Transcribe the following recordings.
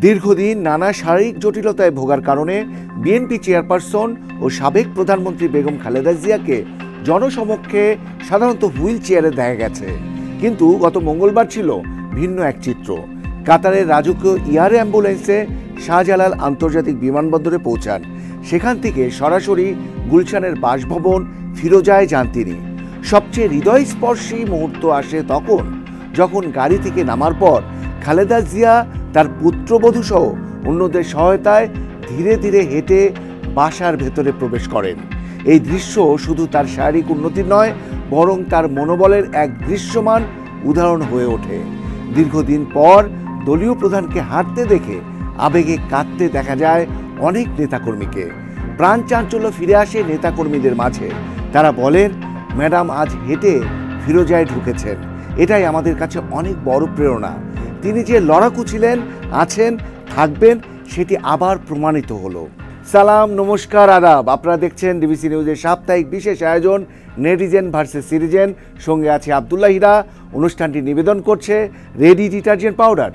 দীর্ঘদিন নানা শারীরিক জটিলতায় ভোগার কারণে বিএনপি চেয়ারপারসন ও সাবেক প্রধানমন্ত্রী বেগম খালেদা জিয়াকে জনসমক্ষে সাধারণত হুইল চেয়ারে দেখা গেছে, কিন্তু গত মঙ্গলবার ছিল ভিন্ন এক চিত্র। কাতারের রাজকীয় এয়ার অ্যাম্বুলেন্সে শাহজালাল আন্তর্জাতিক বিমানবন্দরে পৌঁছান। সেখান থেকে সরাসরি গুলশানের বাসভবন ফিরোজায় যান তিনি। সবচেয়ে হৃদয়স্পর্শী মুহূর্ত আসে তখন, যখন গাড়ি থেকে নামার পর খালেদা জিয়া তার পুত্রবধূ সহ অন্যদের সহায়তায় ধীরে ধীরে হেঁটে বাসার ভেতরে প্রবেশ করেন। এই দৃশ্য শুধু তার শারীরিক উন্নতির নয়, বরং তার মনোবলের এক দৃশ্যমান উদাহরণ হয়ে ওঠে। দীর্ঘদিন পর দলীয় প্রধানকে হাঁটতে দেখে আবেগে কাঁদতে দেখা যায় অনেক নেতাকর্মীকে। প্রাণ চাঞ্চল্য ফিরে আসে নেতাকর্মীদের মাঝে। তারা বলেন, ম্যাডাম আজ হেঁটে ফিরোজায় ঢুকেছেন, এটাই আমাদের কাছে অনেক বড় প্রেরণা। তিনি যে লড়াকু ছিলেন, আছেন, থাকবেন, সেটি আবার প্রমাণিত হলো। সালাম, নমস্কার, আদাব। আপনারা দেখছেন ডিবিসি নিউজের সাপ্তাহিক বিশেষ আয়োজন নেটিজেন ভার্সেস সিটিজেন। সঙ্গে আছে আব্দুল্লাহ হীরা। অনুষ্ঠানটি নিবেদন করছে ready detergent powder.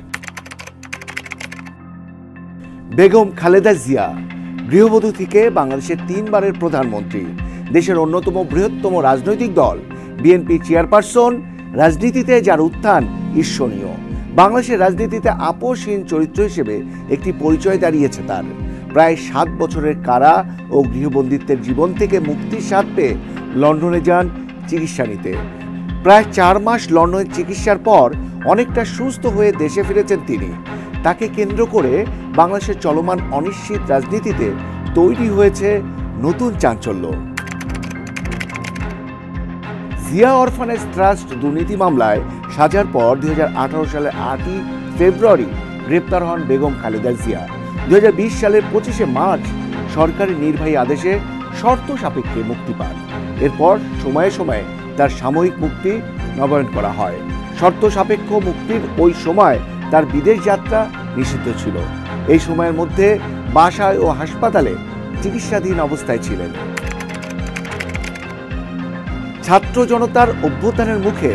Begum Khaleda Zia গৃহবধূ থেকে বাংলাদেশের 3 বারের প্রধানমন্ত্রী, দেশের অন্যতম বৃহত্তম রাজনৈতিক দল বিএনপি চেয়ারপারসন, রাজনীতিতে যার উত্থান ঈর্ষণীয়। বাংলাদেশের রাজনীতিতে আপোষহীন চরিত্র হিসেবে একটি পরিচয় দাঁড়িয়েছে তার। প্রায় 7 বছরের কারা ও গৃহবন্দিত্বের জীবন থেকে মুক্তির স্বাদ পেয়ে লন্ডনে যান চিকিৎসা নিতে। প্রায় 4 মাস লন্ডনের চিকিৎসার পর অনেকটা সুস্থ হয়ে দেশে ফিরেছেন তিনি। তাকে কেন্দ্র করে বাংলাদেশের চলমান অনিশ্চিত রাজনীতিতে তৈরি হয়েছে নতুন চাঞ্চল্য। জিয়া অরফানেজ ট্রাস্ট দুর্নীতি মামলায় সাজার পর 2018 সালের 8ই ফেব্রুয়ারি গ্রেপ্তার হন বেগম খালেদা জিয়া। 2020 সালের 25শে মার্চ সরকারি নির্বাহী আদেশে শর্ত সাপেক্ষে মুক্তি পান। এরপর সময়ে সময়ে তার সাময়িক মুক্তি নবায়ন করা হয়। শর্ত সাপেক্ষ মুক্তির ওই সময় তার বিদেশ যাত্রা নিষিদ্ধ ছিল। এই সময়ের মধ্যে বাসায় ও হাসপাতালে চিকিৎসাধীন অবস্থায় ছিলেন। ছাত্র জনতার অভ্যুত্থানের মুখে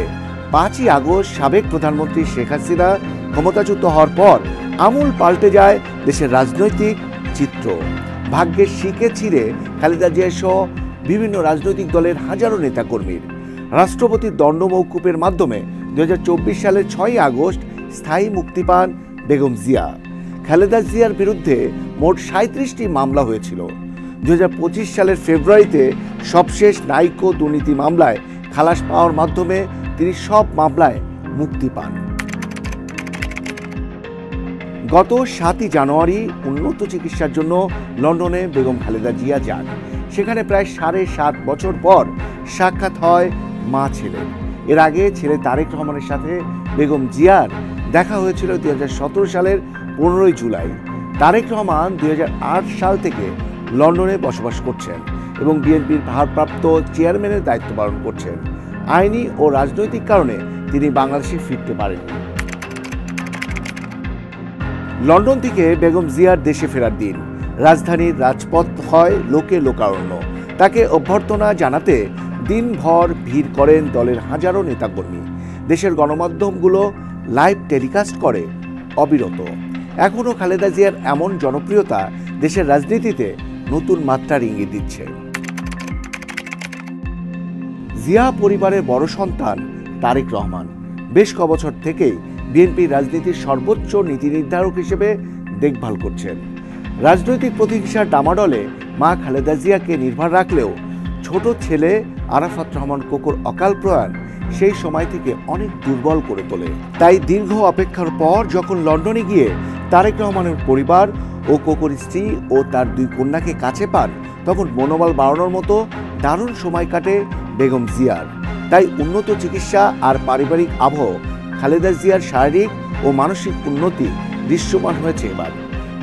5ই আগস্ট সাবেক প্রধানমন্ত্রী শেখ হাসিনা ক্ষমতাচ্যুত হওয়ার পর আমূল পাল্টে যায় দেশের রাজনৈতিক চিত্র। ভাগ্যের শিকে ছিঁড়ে খালেদা জিয়া সহ বিভিন্ন রাজনৈতিক দলের হাজারো নেতাকর্মীর রাষ্ট্রপতির দণ্ড মওকুফের মাধ্যমে 2024 সালের 6ই আগস্ট স্থায়ী মুক্তি পান বেগম জিয়া। খালেদা জিয়ার বিরুদ্ধে মোট 37টি মামলা হয়েছিল। 2025 সালের ফেব্রুয়ারিতে সবশেষ নাইকো দুর্নীতি মামলায় খালাস পাওয়ার মাধ্যমে তিনি সব মামলায় মুক্তি পান। গত 7ই জানুয়ারি উন্নত চিকিৎসার জন্য লন্ডনে বেগম খালেদা জিয়া যান। সেখানে প্রায় 7.5 বছর পর সাক্ষাৎ হয় মা ছেলের। এর আগে ছেলে তারেক রহমানের সাথে বেগম জিয়ার দেখা হয়েছিল 2017 সালের 15ই জুলাই। তারেক রহমান 2008 সাল থেকে লন্ডনে বসবাস করছেন এবং বিএনপির ভারপ্রাপ্ত চেয়ারম্যানের দায়িত্ব পালন করছেন। আইনি ও রাজনৈতিক কারণে তিনি বাংলাদেশে ফিরতে পারেননি। লন্ডন থেকে বেগম জিয়ার দেশে ফেরার দিন রাজধানীর রাজপথ হয় লোকে লোকারণ্য। তাকে অভ্যর্থনা জানাতে দিনভর ভিড় করেন দলের হাজারো নেতাকর্মী। দেশের গণমাধ্যমগুলো লাইভ টেলিকাস্ট করে অবিরত। এখনও খালেদা জিয়ার এমন জনপ্রিয়তা দেশের রাজনীতিতে নতুন মাত্রার ইঙ্গিত দিচ্ছে। জিয়া পরিবারের বড় সন্তান তারেক রহমান বেশ কবছর থেকেই বিএনপির রাজনীতির সর্বোচ্চ নীতি নির্ধারক হিসেবে দেখভাল করছেন। রাজনৈতিক প্রতিহিংসার ডামাডলে মা খালেদা জিয়াকে নির্ভর রাখলেও ছোট ছেলে আরাফাত রহমান কোকোর অকাল প্রয়াণ সেই সময় থেকে অনেক দুর্বল করে তোলে। তাই দীর্ঘ অপেক্ষার পর যখন লন্ডনে গিয়ে তারেক রহমানের পরিবার ও কোকোর স্ত্রী ও তার 2 কন্যাকে কাছে পান, তখন মনোবল বাড়ানোর মতো দারুণ সময় কাটে বেগম জিয়ার। তাই উন্নত চিকিৎসা আর পারিবারিক আবহ খালেদা জিয়ার শারীরিক ও মানসিক উন্নতি দৃশ্যমান হয়েছে এবার।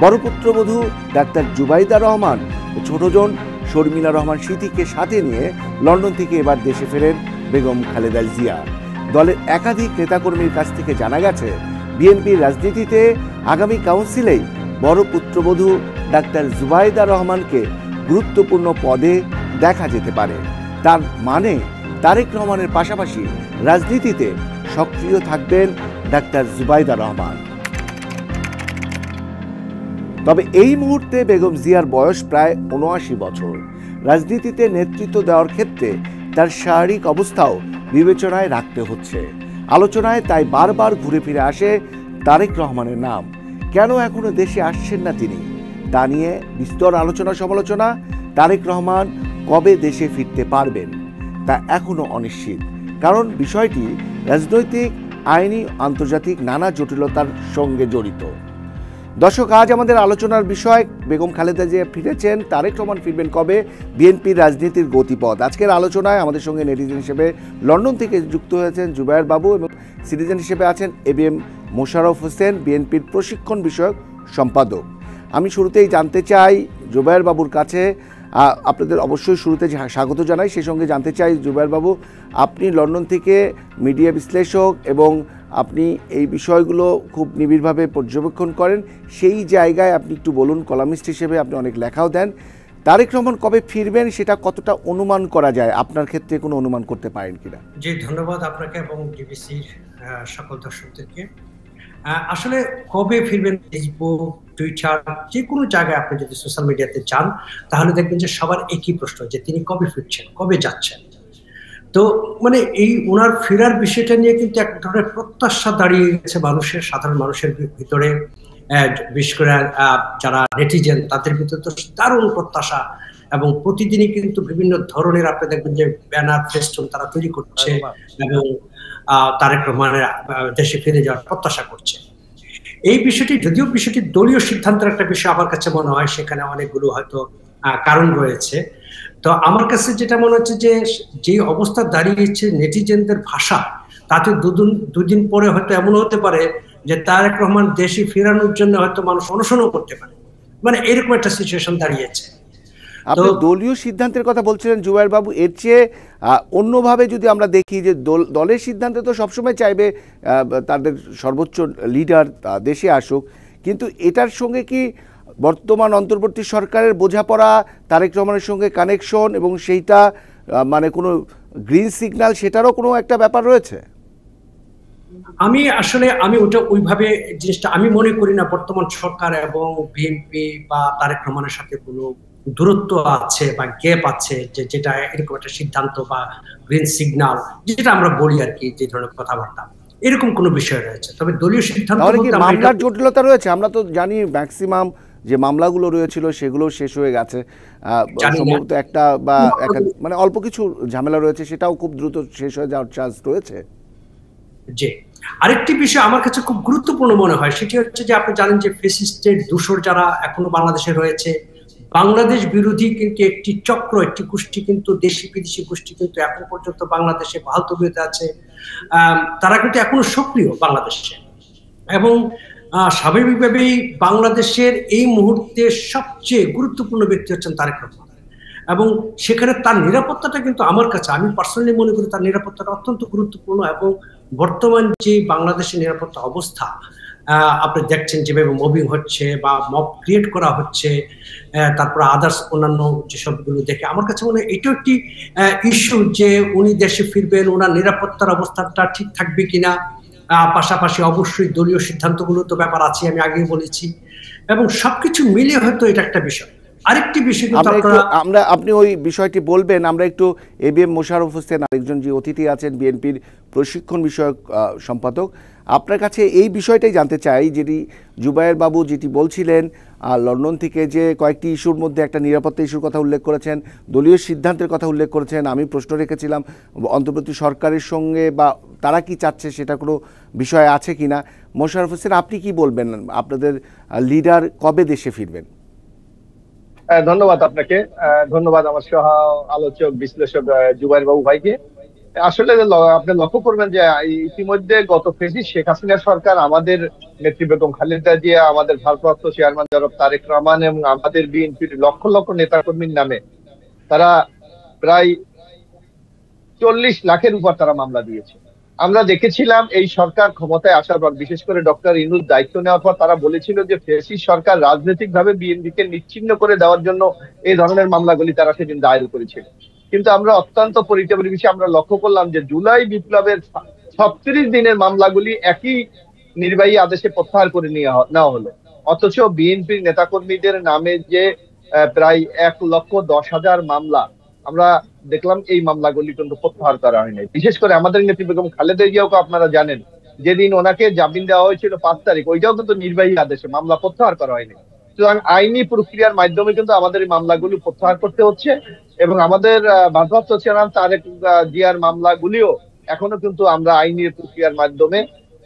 বড় পুত্রবধূ ডাক্তার জুবাইদা রহমান ও ছোটজন শর্মিলা রহমান স্মৃতিকে সাথে নিয়ে লন্ডন থেকে এবার দেশে ফেরেন বেগম খালেদা জিয়া। দলের একাধিক নেতাকর্মীর কাছ থেকে জানা গেছে, বিএনপির রাজনীতিতে আগামী কাউন্সিলেই বড় পুত্রবধূ ডাক্তার জুবাইদা রহমানকে গুরুত্বপূর্ণ পদে দেখা যেতে পারে। তার মানে তারেক রহমানের পাশাপাশি রাজনীতিতে সক্রিয় থাকবেন ডাক্তার জুবাইদা রহমান। তবে এই মুহূর্তে বেগম জিয়ার বয়স প্রায় ৭৯ বছর। রাজনীতিতে নেতৃত্ব দেওয়ার ক্ষেত্রে তার শারীরিক অবস্থাও বিবেচনায় রাখতে হচ্ছে। আলোচনায় তাই বারবার ঘুরে ফিরে আসে তারেক রহমানের নাম। কেন এখনো দেশে আসছেন না তিনি, তা নিয়ে বিস্তর আলোচনা সমালোচনা। তারেক রহমান কবে দেশে ফিরতে পারবেন তা এখনো অনিশ্চিত, কারণ বিষয়টি রাজনৈতিক, আইনি, আন্তর্জাতিক নানা জটিলতার সঙ্গে জড়িত। দর্শক, আজ আমাদের আলোচনার বিষয় বেগম খালেদা জিয়া ফিরেছেন, তারেক রহমান ফিরবেন কবে, বিএনপির রাজনীতির গতিপথ। আজকের আলোচনায় আমাদের সঙ্গে নেটিজেন হিসেবে লন্ডন থেকে যুক্ত হয়েছেন জুবায়ের বাবু এবং সিটিজেন হিসেবে আছেন এবিএম মোশাররফ হোসেন, বিএনপির প্রশিক্ষণ বিষয়ক সম্পাদক। আমি শুরুতেই জানতে চাই জুবায়ের বাবুর কাছে, আপনাদের অবশ্যই শুরুতে স্বাগত জানাই, সেই সঙ্গে জানতে চাই জুবায়ের বাবু, আপনি লন্ডন থেকে মিডিয়া বিশ্লেষক এবং আপনি এই বিষয়গুলো খুব নিবিড়ভাবে পর্যবেক্ষণ করেন, সেই জায়গায় আপনি একটু বলুন, কলামিস্ট হিসেবে আপনি অনেক লেখাও দেন, তারেক রহমান কবে ফিরবেন সেটা কতটা অনুমান করা যায়, আপনার ক্ষেত্রে কোনো অনুমান করতে পারেন কিনা? জি, ধন্যবাদ আপনাকে এবং ডিবিসির সকল দর্শকদেরকে। আসলে কবে ফিরবেন, ফেসবুক, টুইটার, যে কোনো জায়গায় আপনি যদি সোশ্যাল মিডিয়াতে যান তাহলে দেখবেন যে সবার একই প্রশ্ন, যে তিনি কবে ফিরছেন, কবে যাচ্ছেন। তো মানে এই ওনার ফেরার বিষয়টা নিয়ে কিন্তু এক ধরনের প্রত্যাশা দাঁড়িয়ে গেছে মানুষের, সাধারণ মানুষের ভিতরে। বিশেষ করে যারা নেটিজেন তাদের ভিতরে তো দারুণ প্রত্যাশা, এবং প্রতিদিনই কিন্তু বিভিন্ন ধরনের আপনি দেখবেন যে ব্যানার, ফেস্টুন তারা তৈরি করছে এবং তারেক রহমানের দেশে ফিরে যাওয়ার প্রত্যাশা করছে। এই বিষয়টি, যদিও বিষয়টি দলীয় সিদ্ধান্তের একটা বিষয়, আমার কাছে মনে হয় সেখানে অনেকগুলো হয়তো কারণ রয়েছে। তো আমার কাছে যেটা মনে হচ্ছে যে অবস্থা দাঁড়িয়েছে নেটিজেনদের ভাষা, তাতে দুদিন পরে হয়তো এমন হতে পারে যে তারেক রহমান দেশে ফেরানোর জন্য হয়তো মানুষ অনশনও করতে পারে, মানে এরকম একটা সিচুয়েশন দাঁড়িয়েছে। আপনি দলীয় সিদ্ধান্তের কথা বলছিলেন জুবায়ের বাবু, এর চেয়ে অন্যভাবে যদি আমরা দেখি যে দলের সিদ্ধান্তে তো সবসময় চাইবে তাদের সর্বোচ্চ লিডার দেশে আসুক, কিন্তু এটার সঙ্গে কি বর্তমান অন্তর্বর্তী সরকারের বোঝাপড়া, তারেক রহমানের সঙ্গে কানেকশন এবং সেইটা মানে কোনো গ্রিন সিগন্যাল, সেটারও কোনো একটা ব্যাপার রয়েছে? আমি ওটা ওইভাবে জিনিসটা আমি মনে করি না বর্তমান সরকার এবং বিএনপি বা তারেক রহমানের সাথে কোনো দূরত্ব আছে বা গ্যাপ আছে, যেটা এরকম একটা সিদ্ধান্ত বা গ্রিন সিগন্যাল যেটা আমরা বলি আর কি, যে ধরনের কথাবার্তা, এরকম কোনো বিষয় রয়েছে। তবে দলীয় সিদ্ধান্ত বলতে মামলার জটিলতা রয়েছে, আমরা তো জানি ম্যাক্সিমাম যে মামলাগুলো রয়েছিল সেগুলো শেষ হয়ে গেছে, সম্ভবত একটা বা মানে অল্প কিছু ঝামেলা রয়েছে, সেটাও খুব দ্রুত শেষ হয়ে যাওয়ার চান্স রয়েছে। জি, আরেকটি বিষয় আমার কাছে খুব গুরুত্বপূর্ণ মনে হয়, সেটি হচ্ছে যে আপনি জানেন যে ফ্যাসিস্টের দূষর যারা এখনো বাংলাদেশে রয়েছে, বাংলাদেশ বিরোধী কিন্তু একটি চক্র, একটি গোষ্ঠী কিন্তু, দেশি বিদেশি গোষ্ঠী কিন্তু এখন পর্যন্ত বাংলাদেশে বহাল তবিয়তে আছে। তারা কিন্তু এখনো সক্রিয় বাংলাদেশে, এবং স্বাভাবিকভাবেই বাংলাদেশের এই মুহূর্তে সবচেয়ে গুরুত্বপূর্ণ ব্যক্তি হচ্ছেন তারেক রহমান, এবং সেখানে তার নিরাপত্তাটা কিন্তু আমার কাছে, আমি পার্সোনালি মনে করি তার নিরাপত্তাটা অত্যন্ত গুরুত্বপূর্ণ। এবং বর্তমান যে বাংলাদেশের নিরাপত্তা অবস্থা আপনি দেখছেন যেভাবে মবিং হচ্ছে বা মব ক্রিয়েট করা হচ্ছে, তারপর আদার্স অন্যান্য যেসবগুলো দেখে আমার কাছে মনে হয় এটাও একটি ইস্যু, যে উনি দেশে ফিরবেন, ওনার নিরাপত্তার অবস্থাটা ঠিক থাকবে কিনা। পাশাপাশি অবশ্যই দলীয় সিদ্ধান্তগুলো তো ব্যাপার আছে, আমি আগেই বলেছি, এবং সবকিছু মিলে হয়তো এটা একটা বিষয়। আরেকটি বিষয় আমরা, আপনি ওই বিষয়টি বলবেন, আমরা একটু এবিএম মোশাররফ হোসেন, আরেকজন যে অতিথি আছেন বিএনপির প্রশিক্ষণ বিষয়ক সম্পাদক, আপনার কাছে এই বিষয়টাই জানতে চাই, যেটি জুবায়ের বাবু যেটি বলছিলেন লন্ডন থেকে, যে কয়েকটি ইস্যুর মধ্যে একটা নিরাপত্তা ইস্যুর কথা উল্লেখ করেছেন, দলীয় সিদ্ধান্তের কথা উল্লেখ করেছেন। আমি প্রশ্ন রেখেছিলাম অন্তর্বর্তী সরকারের সঙ্গে বা তারা কি চাচ্ছে সেটা কোনো বিষয় আছে কিনা। মোশাররফ হোসেন, আপনি কি বলবেন, আপনাদের লিডার কবে দেশে ফিরবেন? ধন্যবাদ আপনাকে, ধন্যবাদ আমার সহ আলোচক বিশ্লেষক জুবায়ের বাবু ভাইকে। আসলে আপনি লক্ষ্য করবেন যে ইতিমধ্যে গত ফেসিস্ট শেখ হাসিনা সরকার আমাদের নেত্রী বেগম খালেদা জিয়া, আমাদের ভারপ্রাপ্ত চেয়ারম্যান জনাব তারেক রহমান এবং আমাদের বিএনপির লক্ষ লক্ষ নেতাকর্মীর নামে তারা প্রায় 40 লাখের উপর তারা মামলা দিয়েছে। আমরা দেখেছিলাম এই সরকার ক্ষমতায় আসার পর, বিশেষ করে ডক্টর ইউনূস দায়িত্ব নেওয়ার পর, তারা বলেছিল যে ফ্যাসিস্ট সরকার রাজনৈতিক ভাবে বিএনপিকে নিশ্চিহ্ন করে দেওয়ার জন্য এই ধরনের মামলাগুলি তারা সেদিন দায়ের করেছিল। কিন্তু আমরা অত্যন্ত পরিতাপের বিষয়ে আমরা লক্ষ্য করলাম যে জুলাই বিপ্লবের 36 দিনের মামলাগুলি একই নির্বাহী আদেশে প্রত্যাহার করে নেওয়া হলো। অথচ বিএনপির নেতাকর্মীদের নামে যে প্রায় 1,10,০০০ মামলা আমরা দেখলাম, এই মামলাগুলি কিন্তু প্রত্যাহার করা হয়নি। বিশেষ করে আমাদের নেত্রী বেগম খালেদা জিয়াকে আপনারা জানেন, যেদিন ওনাকে জামিন দেওয়া হয়েছিল 5 তারিখ, ওইটাও কিন্তু নির্বাহী আদেশে, মামলা প্রত্যাহার করা হয়নি। সুতরাং আইনি প্রক্রিয়ার মাধ্যমে কিন্তু আমাদের এই মামলাগুলো প্রত্যাহার করতে হচ্ছে, এবং আমাদের ভারপ্রাপ্ত চেয়ারম্যান তারেক জিয়ার মামলাগুলিও এখনো কিন্তু আমরা আইনি প্রক্রিয়ার মাধ্যমে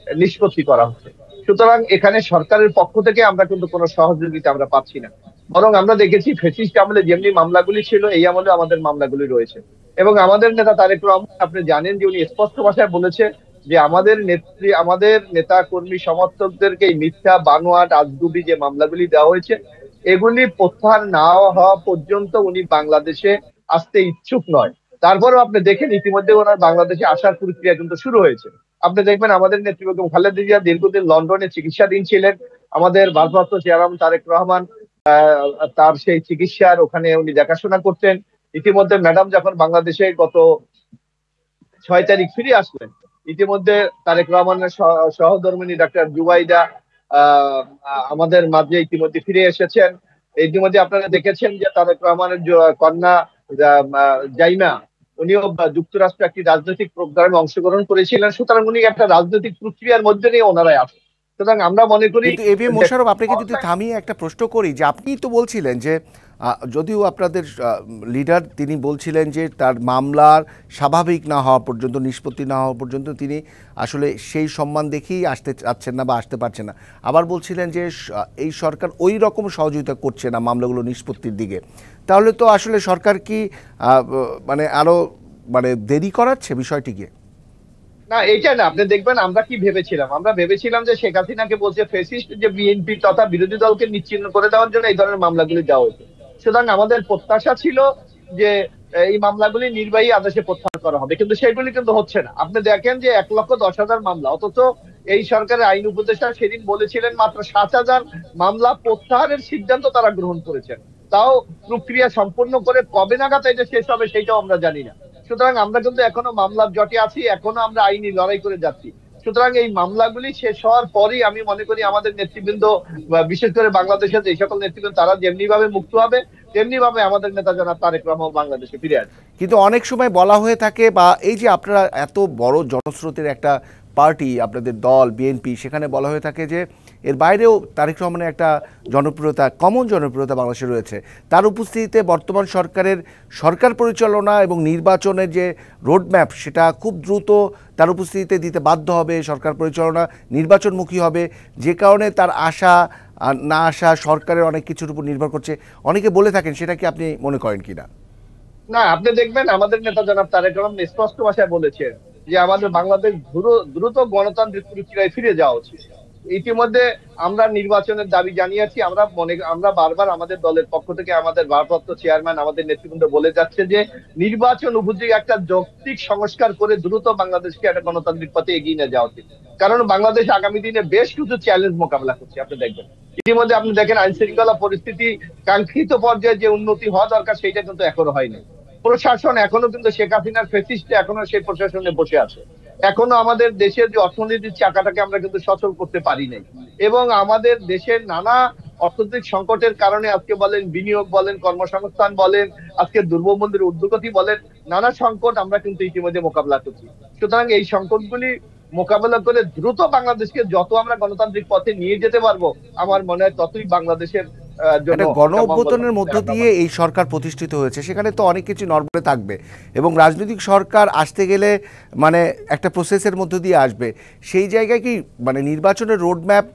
নিষ্পত্তি করা হচ্ছে। সুতরাং এখানে সরকারের পক্ষ থেকে আমরা কিন্তু কোনো সহযোগিতা আমরা পাচ্ছি না, বরং আমরা দেখেছি ফ্যাসিস্ট আমলে যেমনি মামলাগুলি ছিল, এই আমলে আমাদের মামলাগুলি রয়েছে। এবং আমাদের নেতা তারেক রহমান, আপনি জানেন যে উনি স্পষ্ট ভাষায় বলেছে যে আমাদের নেতা কর্মী সমর্থকদেরকে এই মিথ্যা বানোয়াট আজগুবি যে মামলাগুলি দেওয়া হয়েছে, এগুলি প্রত্যাহার না হওয়া পর্যন্ত উনি বাংলাদেশে আসতে ইচ্ছুক নয়। তারপরেও আপনি দেখেন ইতিমধ্যে ওনার বাংলাদেশে আসার প্রক্রিয়া কিন্তু শুরু হয়েছে। আপনি দেখবেন আমাদের নেত্রী বেগম খালেদা জিয়া দীর্ঘদিন লন্ডনে চিকিৎসাধীন ছিলেন। আমাদের ভারপ্রাপ্ত চেয়ারম্যান তারেক রহমান তার সেই চিকিৎসার ওখানে উনি দেখাশোনা করতেন। ইতিমধ্যে ম্যাডাম যখন বাংলাদেশে গত 6 তারিখ ফিরে আসলেন, ইতিমধ্যে তারেক রহমানের সহধর্মিণী ডাক্তার জুবাইদা আমাদের মাঝে ইতিমধ্যে ফিরে এসেছেন। ইতিমধ্যে আপনারা দেখেছেন যে তারেক রহমানের কন্যা জাইমা, উনিও যুক্তরাষ্ট্রে একটি রাজনৈতিক প্রোগ্রামে অংশগ্রহণ করেছিলেন। সুতরাং উনি একটা রাজনৈতিক প্রক্রিয়ার মধ্যে নিয়ে ওনারাই আসেন। সুতরাং আমরা মনে করি। কিন্তু এ বি এম মোশাররফ, আপনাকে যদি থামিয়ে একটা প্রশ্ন করি, যে আপনি তো বলছিলেন যে যদিও আপনাদের লিডার তিনি বলছিলেন যে তার মামলার স্বাভাবিক না হওয়া পর্যন্ত, নিষ্পত্তি না হওয়া পর্যন্ত তিনি আসলে সেই সম্মান দেখেই আসতে চাচ্ছেন না বা আসতে পারছেন না। আবার বলছিলেন যে এই সরকার ওই রকম সহযোগিতা করছে না মামলাগুলো নিষ্পত্তির দিকে। তাহলে তো আসলে সরকার কি মানে আরো দেরি করাচ্ছে বিষয়টিকে? না, এইটা না। আপনি দেখবেন আমরা কি ভেবেছিলাম, আমরা ভেবেছিলাম যে শেখ হাসিনাকে বলছে ফেসিস্ট, যে বিএনপি তথা বিরোধী দলকে নিশ্চিহ্ন করে দেওয়ার জন্য এই ধরনের মামলাগুলি দেওয়া হয়েছে। সুতরাং আমাদের প্রত্যাশা ছিল যে এই মামলাগুলি নির্বাহী আদেশে প্রত্যাহার করা হবে, কিন্তু সেগুলি কিন্তু হচ্ছে না। আপনি দেখেন যে 1,10,০০০ মামলা, অথচ এই সরকারের আইন উপদেষ্টা সেদিন বলেছিলেন মাত্র 7,000 মামলা প্রত্যাহারের সিদ্ধান্ত তারা গ্রহণ করেছেন। তাও প্রক্রিয়া সম্পূর্ণ করে কবে নাগাদ এটা শেষ হবে সেটাও আমরা জানি না। সুতরাং আমরা কিন্তু এখনো মামলার জটে আছি, এখনো আমরা আইনি লড়াই করে যাচ্ছি। সুতরাং এই মামলাগুলি শেষ হওয়ার পরই আমি মনে করি আমাদের নেতৃবৃন্দ, বিশেষ করে বাংলাদেশের যে সকল নেতৃবৃন্দ, তারা যেমনি ভাবে মুক্ত হবে, তেমনি ভাবে আমাদের নেতা জনাব তারেক রহমান বাংলাদেশে ফিরে আসবে। কিন্তু অনেক সময় বলা হয়ে থাকে, বা এই যে আপনারা এত বড় জনস্রোতের একটা পার্টি, আপনাদের দল বিএনপি, সেখানে বলা হয়ে থাকে যে এর বাইরেও তারেক রহমানের একটা জনপ্রিয়তা, কমন জনপ্রিয়তা বাংলাদেশে রয়েছে। তার উপস্থিতিতে বর্তমান সরকারের সরকার পরিচালনা এবং নির্বাচনের যে রোডম্যাপ, সেটা খুব দ্রুত তার উপস্থিতিতে দিতে বাধ্য হবে। সরকার পরিচালনা নির্বাচনমুখী হবে, যে কারণে তার আসা না আসা সরকারের অনেক কিছুর উপর নির্ভর করছে, অনেকে বলে থাকেন। সেটা কি আপনি মনে করেন কিনা? না, আপনি দেখবেন আমাদের নেতা জনাব তারেক রহমান স্পষ্ট ভাষায় বলেছেন যে আমাদের বাংলাদেশ দ্রুত গণতান্ত্রিক প্রক্রিয়ায় ফিরে যাওয়া উচিত। ইতিমধ্যে আমরা নির্বাচনের দাবি জানিয়েছি। আমরা বারবার আমাদের দলের পক্ষ থেকে আমাদের ভারপ্রাপ্ত চেয়ারম্যান, আমাদের নেতৃবৃন্দ বলে যাচ্ছে যে নির্বাচন উপযোগী একটা যৌক্তিক সংস্কার করে দ্রুত বাংলাদেশকে একটা গণতান্ত্রিক পথে এগিয়ে নিয়ে যাওয়া উচিত। কারণ বাংলাদেশ আগামী দিনে বেশ কিছু চ্যালেঞ্জ মোকাবেলা করছে। আপনি দেখবেন ইতিমধ্যে, আপনি দেখেন আইন শৃঙ্খলা পরিস্থিতি কাঙ্ক্ষিত পর্যায়ে যে উন্নতি হওয়া দরকার সেটা কিন্তু এখনো হয়নি। প্রশাসন এখনো কিন্তু শেখ হাসিনার ফেসিস্টে এখনো সেই প্রশাসনে বসে আছে। এখনো আমাদের দেশের যে অর্থনীতির চাকাটাকে আমরা কিন্তু সচল করতে পারি নাই, এবং আমাদের দেশের নানা অর্থনৈতিক সংকটের কারণে আজকে বলেন বিনিয়োগ বলেন, কর্মসংস্থান বলেন, আজকে দ্রব্যমূল্যের ঊর্ধ্বগতি বলেন, নানা সংকট আমরা কিন্তু ইতিমধ্যে মোকাবেলা করছি। সুতরাং এই সংকটগুলি মোকাবেলা করে দ্রুত বাংলাদেশকে যত আমরা গণতান্ত্রিক পথে নিয়ে যেতে পারবো, আমার মনে হয় ততই বাংলাদেশের একটা গণ অভ্যুত্থানের মধ্য দিয়ে এই সরকার প্রতিষ্ঠিত হয়েছে। সেখানে তো অনেক কিছু নরবরে থাকবে, এবং রাজনৈতিক সরকার আসতে গেলে একটা প্রসেসের মধ্য দিয়ে আসবে। সেই জায়গায় কি নির্বাচনের রোডম্যাপ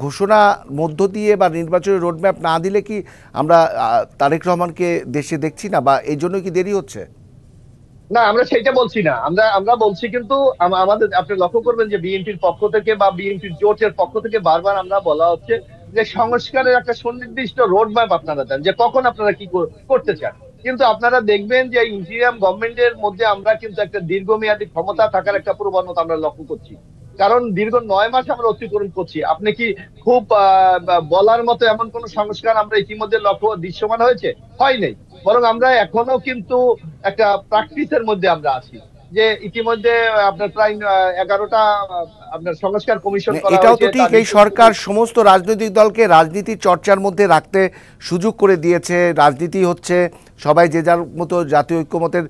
ঘোষণা মধ্য দিয়ে, বা নির্বাচনের রোডম্যাপ না দিলে কি আমরা তারেক রহমানকে দেশে দেখছি না, বা এই জন্য কি দেরি হচ্ছে? না, আমরা সেইটা বলছি না। আমরা বলছি, কিন্তু আমাদের আপনি লক্ষ্য করবেন যে বিএনপির পক্ষ থেকে বা বিএনপির জোটের পক্ষ থেকে বারবার আমরা বলা হচ্ছে যে সংস্কারের একটা সুনির্দিষ্ট রোড ম্যাপ আপনারা দেন, যে কখন আপনারা কি করতে চান। কিন্তু আপনারা দেখবেন যে ইন্টিরিয়াম গভর্নমেন্টের মধ্যে আমরা কিন্তু একটা দীর্ঘমেয়াদী ক্ষমতা থাকার একটা প্রবণতা আমরা লক্ষ্য করছি। কারণ দীর্ঘ 9 মাস আমরা অতিক্রম করছি। আপনি কি খুব বলার মতো এমন কোন সংস্কার আমরা ইতিমধ্যে দৃশ্যমান হয়েছে? হয় নাই। বরং আমরা এখনো কিন্তু একটা প্র্যাকটিসের মধ্যে আমরা আছি। যে ইতিমধ্যে আপনার প্রায় 11টা আপনার সংস্কার কমিশন করা এটাও তো হয়েছে। ঠিক, এই সরকার সমস্ত রাজনৈতিক দলকে রাজনীতির চর্চার মধ্যে রাখতে সুযোগ করে দিয়েছে। রাজনীতি হচ্ছে, সবাই যে যার মতো জাতীয় ঐক্যমতের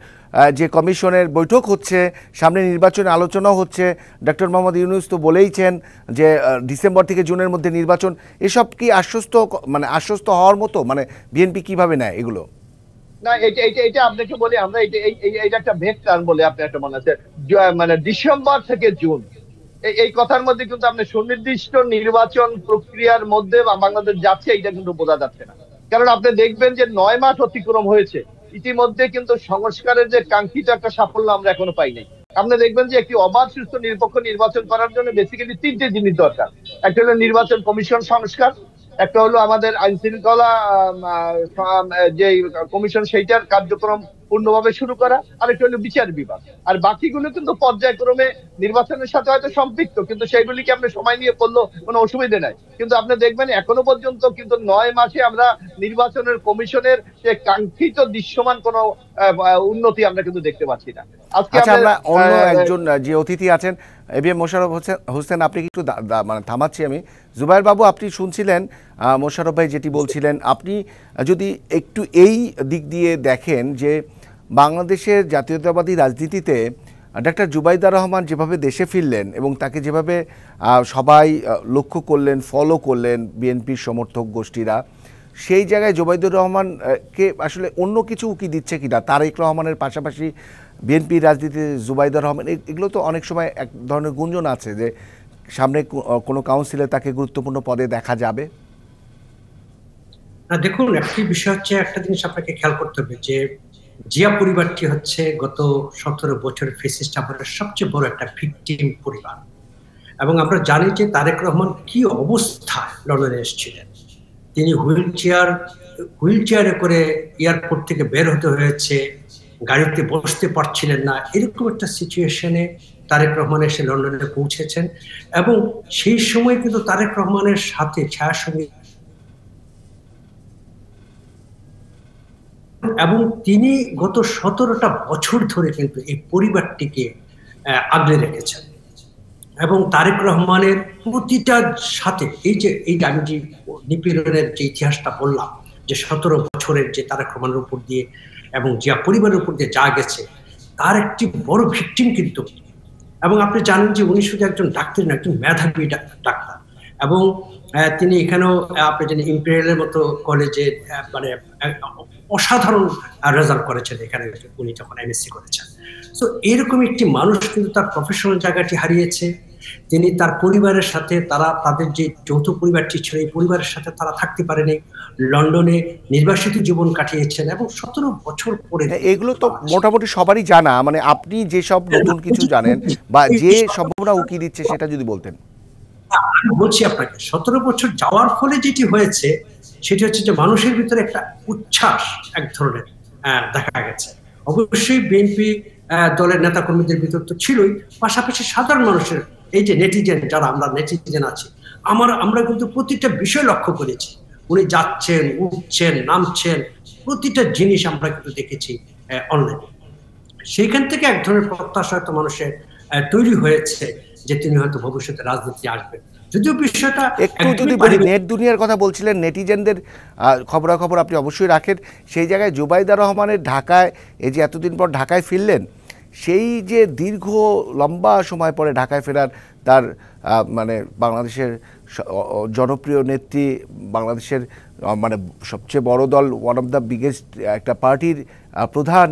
যে কমিশনের বৈঠক হচ্ছে, সামনে নির্বাচনে আলোচনাও হচ্ছে। ডক্টর মোহাম্মদ ইউনূস তো বলেইছেন যে ডিসেম্বর থেকে জুনের মধ্যে নির্বাচন। এসব কি আশ্বস্ত হওয়ার মতো? মানে বিএনপি কিভাবে নেয় এগুলো? না, এটা আপনাকে বলি, আমরা এইটা একটা ভেগ টার্ম বলে আপনি একটা মনে আছে, মানে ডিসেম্বর থেকে জুন, এই কথার মধ্যে কিন্তু আপনি সুনির্দিষ্ট নির্বাচন প্রক্রিয়ার মধ্যে বাংলাদেশ যাচ্ছে এইটা কিন্তু বোঝা যাচ্ছে না। কারণ আপনি দেখবেন যে 9 মাস অতিক্রম হয়েছে, ইতিমধ্যে কিন্তু সংস্কারের যে কাঙ্ক্ষিত একটা সাফল্য আমরা এখনো পাই নাই। আপনি দেখবেন যে একটি অবাধ সুস্থ নিরপেক্ষ নির্বাচন করার জন্য বেসিক্যালি 3টে জিনিস দরকার। একটা হলো নির্বাচন কমিশন সংস্কার, একটা হলো আমাদের আইন শৃঙ্খলা যে কমিশন সেইটার কার্যক্রম পূর্ণভাবে শুরু করা, আর একটা হলো বিচার বিভাগ। আর বাকিগুলো কিন্তু পর্যায়ক্রমে নির্বাচনের সাথে হয়তো সম্পৃক্ত, কিন্তু সেইগুলিকে আপনি সময় নিয়ে করলেও কোনো অসুবিধা নাই। কিন্তু আপনি দেখবেন এখনো পর্যন্ত কিন্তু 9 মাসে আমরা নির্বাচনের কমিশনের যে কাঙ্ক্ষিত দৃশ্যমান কোনো উন্নতি আমরা কিন্তু দেখতে পাচ্ছি না। আজকে আচ্ছা, আমরা অন্য একজন যে অতিথি আছেন, এবিএম মোশাররফ হোসেন, আপনি একটু মানে থামাচ্ছি আমি। জুবায়ের বাবু, আপনি শুনছিলেন মোশাররফ ভাই যেটি বলছিলেন, আপনি যদি একটু এই দিক দিয়ে দেখেন যে বাংলাদেশের জাতীয়তাবাদী রাজনীতিতে ডক্টর জুবাইদুর রহমান যেভাবে দেশে ফিরলেন এবং তাকে যেভাবে সবাই লক্ষ্য করলেন, ফলো করলেন বিএনপির সমর্থক গোষ্ঠীরা, সেই জায়গায় জুবাইদুর রহমানকে আসলে অন্য কিছু উকি দিচ্ছে কিনা? তারেক রহমানের পাশাপাশি বিএনপির রাজনীতিতে জুবাইদুর রহমান, এগুলো তো অনেক সময় এক ধরনের গুঞ্জন আছে যে সামনে কোনো কাউন্সিলে তাকে গুরুত্বপূর্ণ পদে দেখা যাবে। দেখুন, একটি বিষয় হচ্ছে, একটা জিনিস আপনাকে খেয়াল করতে হবে যে জিয়া পরিবারটি হচ্ছে গত 17 বছরের ফ্যাসিস্ট আমলের সবচেয়ে বড় একটা ভিকটিম পরিবার। এবং আমরা জানি যে তারেক রহমান কি অবস্থায় লন্ডনে এসেছিলেন। তিনি হুইল চেয়ারে করে এয়ারপোর্ট থেকে বের হতে হয়েছে, গাড়িতে বসতে পারছিলেন না, এরকম একটা সিচুয়েশনে তারেক রহমান এসে লন্ডনে পৌঁছেছেন। এবং সেই সময় কিন্তু তারেক রহমানের সাথে ছায়াসঙ্গী, এবং তিনি গত 17টা বছর ধরে কিন্তু এই পরিবারটিকে আগলে রেখেছেন। এবং তারেক রহমানের প্রতিটা সাথে এই যে আমি যে নিপীড়নের যে ইতিহাসটা বললাম, যে 17 বছরের যে তারেক রহমানের উপর দিয়ে এবং জিয়া পরিবারের উপর দিয়ে যা গেছে, তার একটি বড় ভিকটিম কিন্তু। এবং আপনি জানেন যে উনি শুধু একজন ডাক্তার না, একজন মেধাবী ডাক্তার। এবং তিনি এখানেও আপনি জানেন ইম্পেরিয়ালের মতো কলেজে মানে অসাধারণ রেজাল্ট করেছেন এখানে উনি যখন এমএসসি করেছেন। সো এরকম একটি মানুষ কিন্তু তার প্রফেশনাল জায়গাটি হারিয়েছে। তিনি তার পরিবারের সাথে, তাদের যে যৌথ পরিবারটি ছিল, এই পরিবারের সাথে তারা থাকতে পারেনি। লন্ডনে নির্বাসিত জীবন কাটিয়েছেন এবং 17 বছর পরে। এগুলো তো মোটামুটি সবারই জানা, মানে আপনি যেসব নতুন কিছু জানেন বা যে সম্ভাবনা উকি দিচ্ছে সেটা যদি বলতেন। আমি বলছি আপনাকে, 17 বছর যাওয়ার ফলে যেটি হয়েছে সেটি হচ্ছে যে মানুষের ভিতরে একটা উচ্ছ্বাস এক ধরনের দেখা গেছে। অবশ্যই বিএনপি দলের নেতা কর্মীদের ভিতর তো ছিলই, পাশাপাশি সাধারণ মানুষের, এই যে নেটিজেন, যারা আমরা নেটিজেন আছি, আমরা কিন্তু প্রতিটা বিষয় লক্ষ্য করেছি। উনি যাচ্ছেন, উঠছেন, নামছেন, প্রতিটা জিনিস আমরা কিন্তু দেখেছি অনলাইনে। সেইখান থেকে এক ধরনের প্রত্যাশা হয়তো মানুষের তৈরি হয়েছে যে তিনি হয়তো ভবিষ্যতে রাজনীতি আসবেন। যদিও বিষয়টা একটু যদি বলি, নেট দুনিয়ার কথা বলছিলেন, নেটিজেনদের খবরাখবর আপনি অবশ্যই রাখেন। সেই জায়গায় জুবাইদুর রহমানের ঢাকায়, এই যে এতদিন পর ঢাকায় ফিরলেন, সেই যে দীর্ঘ লম্বা সময় পরে ঢাকায় ফেরার তার মানে বাংলাদেশের জনপ্রিয় নেত্রী, বাংলাদেশের মানে সবচেয়ে বড় দল, ওয়ান অফ দ্য বিগেস্ট একটা পার্টির প্রধান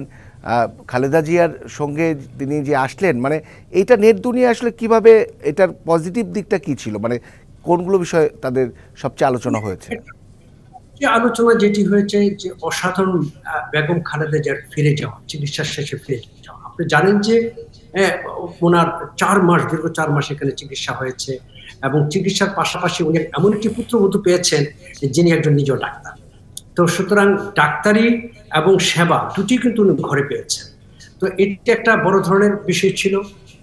খালেদা জিয়ার সঙ্গে তিনি যে আসলেন, মানে এইটা নেট দুনিয়া আসলে কিভাবে, এটার পজিটিভ দিকটা কি ছিল, মানে কোনগুলো বিষয় তাদের সবচেয়ে আলোচনা হয়েছে? যে আলোচনা যেটি হয়েছে যে অসাধারণ বেগম খালেদা জিয়ার ফিরে যাওয়া, চিকিৎসার শেষে ফিরে যাওয়া। আপনি জানেন যে ওনার 4 মাস, দীর্ঘ 4 মাস এখানে চিকিৎসা হয়েছে এবং চিকিৎসার পাশাপাশি উনি এমন একটি পুত্রবধূ পেয়েছেন যিনি একজন নিজ ডাক্তার। তো সুতরাং ডাক্তারি এবং সেবা দুটি কিন্তু উনি ঘরে পেয়েছেন। তো এটি একটা বড় ধরনের বিষয় ছিল।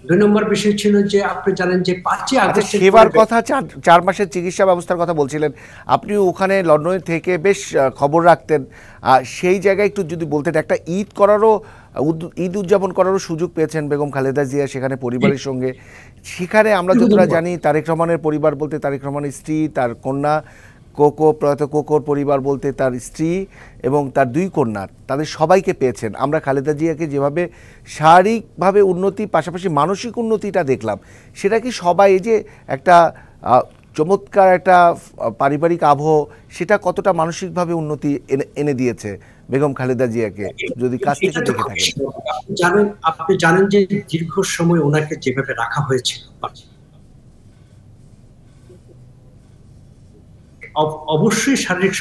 2 নম্বর বিষয় ছিল যে আপনি জানেন যে 5ই আচ্ছা, আগস্টের সেবার পরে কথা 4 মাসের চিকিৎসা ব্যবস্থার কথা বলছিলেন আপনি, ওখানে লন্ডনে থেকে বেশ খবর রাখতেন। সেই জায়গায় একটু যদি বলতেন, একটা ঈদ করারও ঈদ উদযাপন করারও সুযোগ পেয়েছেন বেগম খালেদা জিয়া সেখানে পরিবারের সঙ্গে। সেখানে আমরা যতটা জানি তারেক রহমানের পরিবার বলতে তারেক রহমানের স্ত্রী, তার কন্যা কোকো, প্রয়াত কোকোর পরিবার বলতে তার স্ত্রী এবং তার 2 কন্যা, তাদের সবাইকে পেয়েছেন। আমরা খালেদা জিয়াকে যেভাবে শারীরিকভাবে উন্নতি পাশাপাশি মানসিক উন্নতিটা দেখলাম, সেটা কি সবাই, এই যে একটা চমৎকার একটা পারিবারিক আবহ, সেটা কতটা মানসিকভাবে উন্নতি এনে দিয়েছে বেগম খালেদা জিয়াকে, যদি কাছ থেকে দেখে থাকেন? আপনি জানেন যে দীর্ঘ সময় ওনাকে যেভাবে রাখা হয়েছিল, অবশ্যই শারীরিক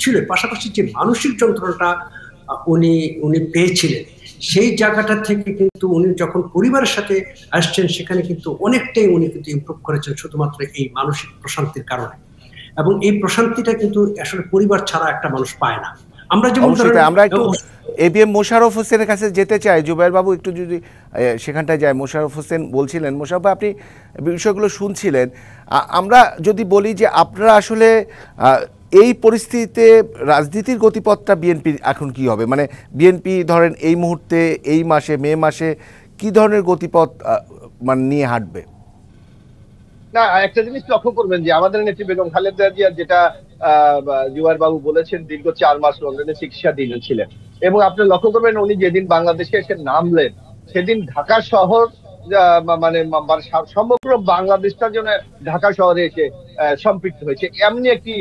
ছিল, পাশাপাশি যে মানসিক যন্ত্রণাটা উনি উনি পেয়েছিলেন, সেই জায়গাটা থেকে কিন্তু উনি যখন পরিবারের সাথে আসছেন সেখানে কিন্তু অনেকটাই উনি কিন্তু ইমপ্রুভ করেছেন শুধুমাত্র এই মানসিক প্রশান্তির কারণে। এবং এই প্রশান্তিটা কিন্তু আসলে পরিবার ছাড়া একটা মানুষ পায় না। আমরা যেমন আমরা একটু এবিএম মোশাররফ হোসেনের কাছে যেতে চাই। জুবায়ের বাবু একটু যদি সেখানটায় যায়। মোশাররফ হোসেন বলছিলেন, মোশাররফ ভাই আপনি বিষয়গুলো শুনছিলেন, আমরা যদি বলি যে আপনারা আসলে এই পরিস্থিতিতে রাজনীতির গতিপথটা বিএনপির এখন কি হবে, মানে বিএনপি ধরেন এই মুহূর্তে এই মাসে মে মাসে কি ধরনের গতিপথ মানে নিয়ে হাঁটবে? না, একটা জিনিস লক্ষ্য করবেন যে আমাদের নেত্রী বেগম খালেদা জিয়া, যেটা জুবায়ের বাবু বলেছেন, দীর্ঘ 4 মাস লন্ডনে চিকিৎসাধীন ছিলেন। এবং আপনি লক্ষ্য করবেন উনি যেদিন বাংলাদেশে এসে নামলেন সেদিন ঢাকা শহর মানে সমগ্র বাংলাদেশটার জন্য ঢাকা শহরে এসে সম্পৃক্ত হয়েছে, এমনি একটি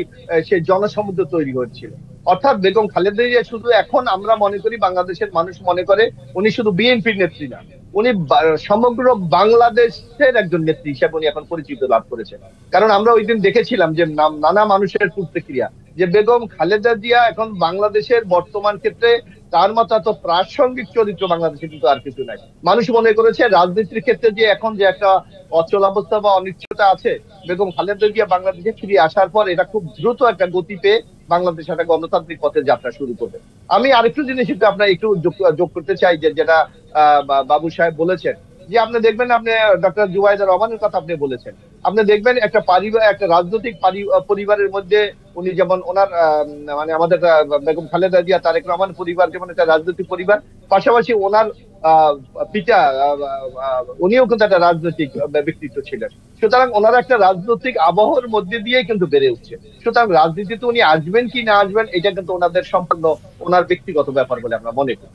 সে জনসমুদ্র তৈরি হচ্ছিল। অর্থাৎ বেগম খালেদা জিয়া শুধু, এখন আমরা মনে করি, বাংলাদেশের মানুষ মনে করে উনি শুধু বিএনপির নেত্রী না, উনি সমগ্র বাংলাদেশের একজন নেত্রী হিসেবে উনি এখন পরিচিত লাভ করেছেন। কারণ আমরা ওই দিন দেখেছিলাম যে নানা মানুষের প্রতিক্রিয়া, যে বেগম খালেদা জিয়া এখন বাংলাদেশের বর্তমান ক্ষেত্রে তার মতো এত প্রাসঙ্গিক চরিত্র বাংলাদেশে কিন্তু আর কিছু নাই। মানুষ মনে করেছে রাজনীতির ক্ষেত্রে যে এখন যে একটা অচলাবস্থা বা অনিশ্চয়তা আছে, বেগম খালেদা জিয়া বাংলাদেশে ফিরে আসার পর এটা খুব দ্রুত একটা গতি পেয়ে বাংলাদেশ একটা গণতান্ত্রিক পথে যাত্রা শুরু করবে। আমি আরেকটু জিনিস একটু আপনার একটু যোগ করতে চাই, যে যেটা বাবু সাহেব বলেছেন, যে আপনি দেখবেন, আপনি ডক্টর জুবাইদুর রহমানের কথা আপনি বলেছেন, আপনি দেখবেন একটা একটা রাজনৈতিক পরিবারের মধ্যে উনি যেমন ওনার মানে আমাদের বেগম খালেদা জিয়া তারেক রহমান পরিবার যেমন একটা রাজনৈতিক পরিবার, পাশাপাশি ওনার পিতা উনিও কিন্তু একটা রাজনৈতিক ব্যক্তিত্ব ছিলেন। সুতরাং ওনারা একটা রাজনৈতিক আবহের মধ্যে দিয়ে কিন্তু বেড়ে উঠছে। সুতরাং রাজনীতিতে উনি আসবেন কি না আসবেন এটা কিন্তু ওনাদের সম্পূর্ণ ওনার ব্যক্তিগত ব্যাপার বলে আমরা মনে করি।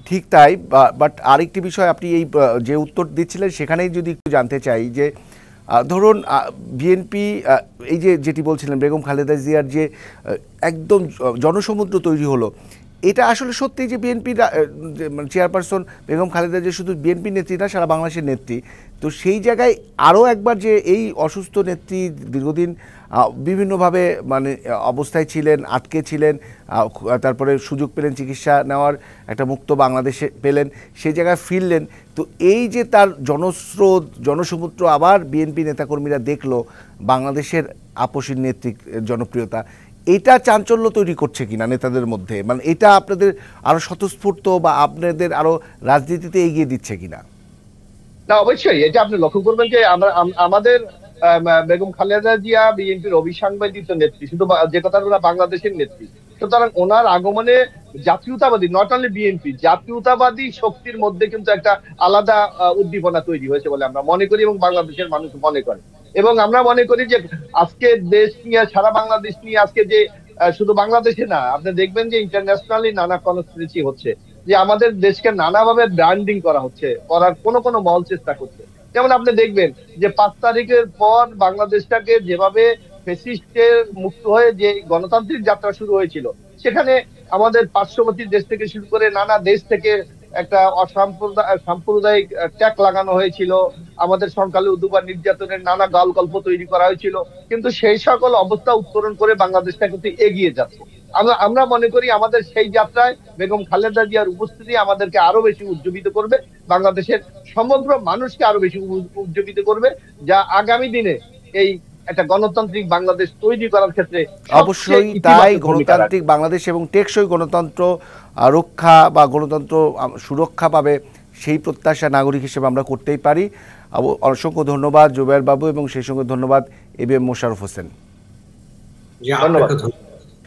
ঠিক তাই, বাট আরেকটি বিষয় আপনি এই যে উত্তর দিচ্ছিলেন সেখানেই যদি একটু জানতে চাই যে ধরুন বিএনপি এই যে যেটি বলছিলেন বেগম খালেদা জিয়ার যে একদম জনসমুদ্র তৈরি হলো, এটা আসলে সত্যি যে বিএনপির চেয়ারপারসন বেগম খালেদা জিয়া শুধু বিএনপি নেত্রী না, সারা বাংলাদেশের নেত্রী। তো সেই জায়গায় আরও একবার যে এই অসুস্থ নেত্রী দীর্ঘদিন বিভিন্নভাবে মানে অবস্থায় ছিলেন, আটকে ছিলেন, তারপরে সুযোগ পেলেন চিকিৎসা নেওয়ার, একটা মুক্ত বাংলাদেশে পেলেন, সেই জায়গায় ফিরলেন। তো এই যে তার জনস্রোত জনসমুদ্র আবার বিএনপি নেতাকর্মীরা দেখলো বাংলাদেশের আপসীর নেত্রী জনপ্রিয়তা, এটা চাঞ্চল্য তৈরি করছে কিনা নেতাদের মধ্যে, মানে এটা আপনাদের আরো স্বতঃস্ফূর্ত বা আপনাদের আরো রাজনীতিতে এগিয়ে দিচ্ছে কিনা? না, অবশ্যই এটা আপনি লক্ষ্য করবেন যে আমাদের বেগম খালেদা জিয়া বিএনপির অবিসাংবাদিত নেত্রী, শুধু যে কথাগুলো বাংলাদেশের নেত্রী। সুতরাং ওনার আগমনে জাতীয়তাবাদী, নট অনলি বিএনপি, জাতীয়তাবাদী শক্তির মধ্যে কিন্তু একটা আলাদা উদ্দীপনা তৈরি হয়েছে বলে আমরা মনে করি এবং বাংলাদেশের মানুষ মনে করে। এবং আমরা মনে করি যে আজকে দেশ নিয়ে, সারা বাংলাদেশ নিয়ে আজকে যে শুধু বাংলাদেশে না, আপনি দেখবেন যে ইন্টারন্যাশনালি নানা কনস্পিরেসি হচ্ছে, যে আমাদের দেশকে নানাভাবে ব্র্যান্ডিং করা হচ্ছে, করার কোনো মহল চেষ্টা করছে। যেমন আপনি দেখবেন যে 5 তারিখের পর বাংলাদেশটাকে যেভাবে ফ্যাসিস্টের মুক্ত হয়ে যে গণতান্ত্রিক যাত্রা শুরু হয়েছিল, সেখানে আমাদের পার্শ্ববর্তী দেশ থেকে শুরু করে নানা দেশ থেকে একটা সাম্প্রদায়িক ট্যাগ লাগানো হয়েছিল, আমাদের সংখ্যালঘু বা নির্যাতনের নানা গল্প তৈরি করা হয়েছিল। কিন্তু সেই সকল অবস্থা উত্তরণ করে বাংলাদেশটা কিন্তু এগিয়ে যাচ্ছে। আমরা মনে করি আমাদের সেই যাত্রায় বেগম খালেদা জিয়ার উপস্থিতি আমাদেরকে আরো বেশি উজ্জীবিত করবে, বাংলাদেশের সমগ্র মানুষকে আরো বেশি উজ্জীবিত করবে, যা আগামী দিনে এই একটা গণতান্ত্রিক বাংলাদেশ তৈরি করার ক্ষেত্রে অবশ্যই তাই। গণতান্ত্রিক বাংলাদেশ এবং টেকসই গণতন্ত্র রক্ষা বা গণতন্ত্র সুরক্ষা পাবে, সেই প্রত্যাশা নাগরিক হিসেবে আমরা করতেই পারি। অসংখ্য ধন্যবাদ জুবায়ের বাবু এবং সেই সঙ্গে ধন্যবাদ এবিএম মোশাররফ হোসেন। ধন্যবাদ।